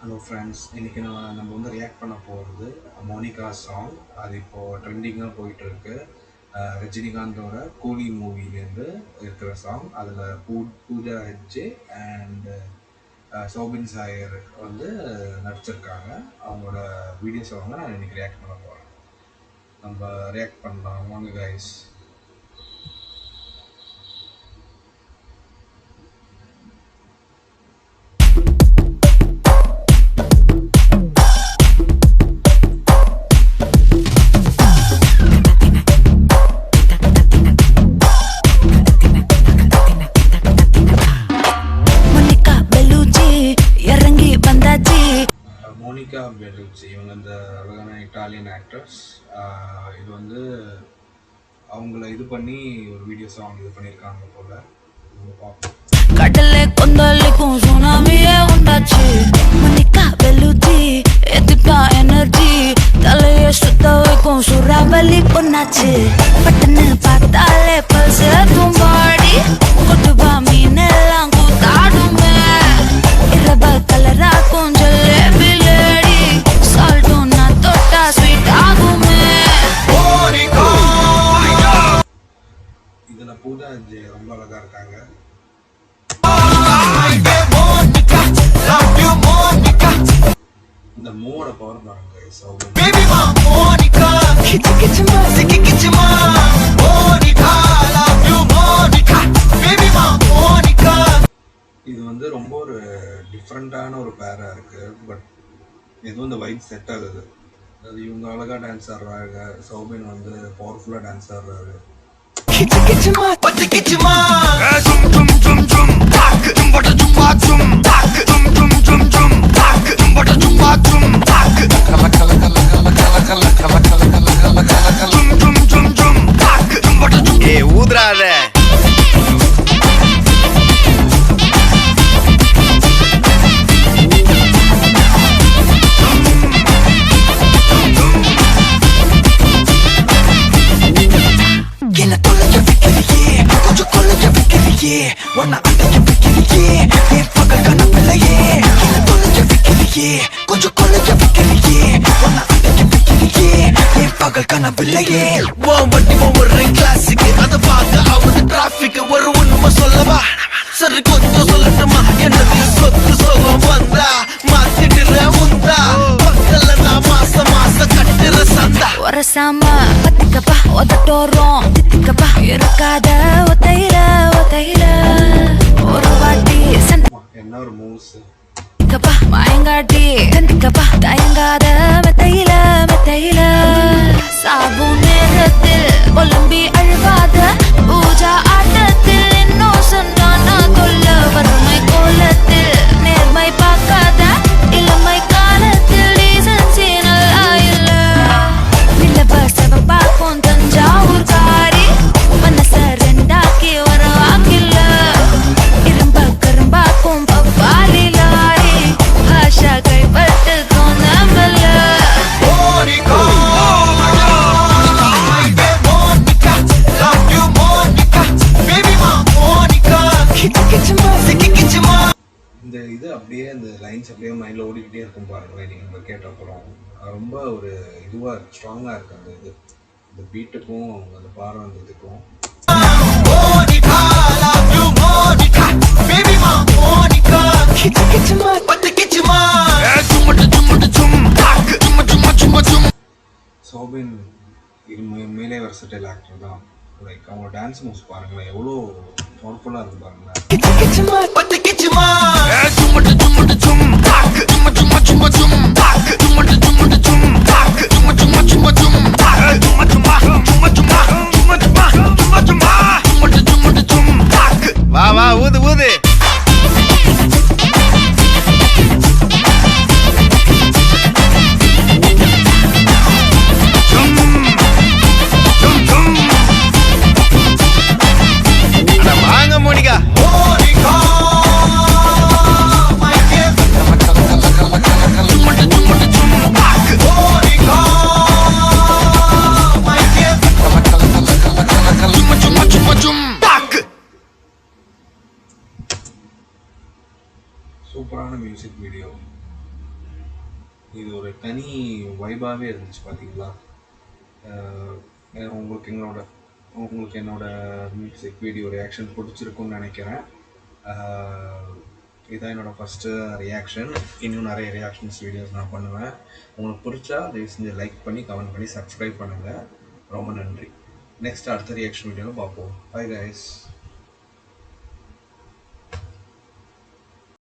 Hello friends, இன்றைக்கி நம்ம வந்து ரியாக்ட் பண்ண போகிறது மோனிகா சாங். அது இப்போது ட்ரெண்டிங்காக போயிட்டுருக்கு. ரஜினிகாந்தோட கூலி மூவிலேருந்து இருக்கிற சாங். அதில் பூஜா ஹெட்ஜே அண்டு சோபின் சாயர் வந்து நடிச்சிருக்காங்க. அவங்களோட வீடியோ சாங்கை நான் இன்றைக்கி ரியாக்ட் பண்ண போகிறேன். நம்ம ரியாக்ட் பண்ணலாம் வாங்க கைஸ். மோனிகா பெல்லூச்சி இவங்க இந்த அழகான இட்டாலியன் ஆக்ட்ரஸ். இது வந்து அவங்கள இது பண்ணி ஒரு வீடியோ சாங் இது பண்ணியிருக்காங்க போல. பார்ப்போம். கடலே கொந்தளிக்கும் சுனாமியே உண்டாச்சு. மோனிகா பெல்லூச்சி எதிர்ப்பா எனர்ஜி தலைய சுத்த வைக்கும் சூறாவளி பொண்ணாச்சு. பட்டன்னு பார்த்தாலே பல்ஸ் தும்பாடி கொட்டுபா மீன் எல்லாம் கூத்தாடுமே. இரவ கலராக்கும் ஜல்லேபி லேடி சால்ட்டும் நான் தொட்டா ஸ்வீட் ஆகுமே. இதுல பூஜா ரொம்ப அழகா இருக்காங்க. இந்த மூவோட பவர் பாருங்க. இது வந்து ரொம்ப ஒரு டிஃப்ரெண்டான ஒரு பேரா இருக்கு. பட் எதுவும் இந்த வைப் செட் ஆகுது. அது இவங்க அழகா டான்ஸ் ஆடுறாங்க, சௌபின் வந்து பவர்ஃபுல்லா டான்ஸ் ஆடுறாரு. ஊதுறாத என்ன தொலைய வைக்கிறியே, கொஞ்சம் கொலைய வைக்கிறியே, உன்னை அடைய வைக்கிறியே, என் பகல் கனவில்லையே. என்ன தொலைய வைக்கிறியே, கொஞ்சம் கொலைய வைக்கிறியே, உன்னை அடைய வைக்கிறியே, என் பகல் கனவில்லையே. வண்டி ஒவ்வொரு கிளாஸுக்கு அதை பார்க்க ஆகுது டிராபிக். ஒரு உண்மை சொல்லவா, சரி கொஞ்சம் சொல்லட்டுமா? என்னது சொத்து சோகம் வந்தா மாத்திடுற உந்தா பக்கல நான் மாசம் மாசம் கட்டுற சந்தா. ஒரசாம பத்திக்கப்பா ஒதட்டோரம் தித்திக்கப்பா இருக்காத ஒத்தையில ஒத்தையில ஒரு வாட்டி என்ன ஒரு மூவ்ஸ் சந்திக்கப்பா மாயங்காட்டி சந்திக்கப்பா தயங்காத மெத்தையில மெத்தையில சாகு நேரத்தில் ஒலிம்பி அழுவாத பூஜா ஆட்டத்தில் இன்னும் சொன்னான கொல்ல வறுமை கோலத்தில் நேர்மை பார்க்காத இளமை காலத்தில் டீசன்சி நல்லா இல்ல. நிலவ செவப்பாக்கும் தஞ்சாவூர் காரி மனச ரெண்டாக்கி வர வாக்கில்ல. இரும்ப கரும்பாக்கும் பப்பாலி லாரி ஆஷா கைப்பட்டு தோணமல்ல. இந்த இது அப்படியே இந்த லைன்ஸ் அப்படியே மைண்டில் ஓடிக்கிட்டே இருக்கும் பாருங்களேன். நீங்கள் நம்ம கேட்ட அப்புறம் ரொம்ப ஒரு இதுவாக இருக்கு, ஸ்ட்ராங்காக இருக்குது அந்த இது, இந்த பீட்டுக்கும் அந்த பாரம் அந்த இதுக்கும். சோபின் மேலே வெர்சடைல் ஆக்டர் தான். லைக் அவங்க டான்ஸ் மூவ்ஸ் பாருங்களேன், எவ்வளோ பவர்ஃபுல்லாக இருக்கு பாருங்களேன். வா வா ஊது ஊது. வாங்க மோனிகா. இது ஒரு தனி வைபாகவே இருந்துச்சு பார்த்தீங்களா. அஹ் உங்களுக்கு என்னோட மியூசிக் வீடியோ ரியாக்ஷன் பிடிச்சிருக்குன்னு நினைக்கிறேன். அஹ் இதான் என்னோடய ஃபஸ்ட்டு ரியாக்ஷன். இன்னும் நிறைய ரியாக்ஷன்ஸ் வீடியோஸ் நான் பண்ணுவேன். உங்களுக்கு பிடிச்சா தயவு செஞ்சு லைக் பண்ணி கமெண்ட் பண்ணி சப்ஸ்கிரைப் பண்ணுங்கள். ரொம்ப நன்றி. நெக்ஸ்ட் அடுத்த ரியாக்ஷன் வீடியோவில் பார்ப்போம். Bye guys.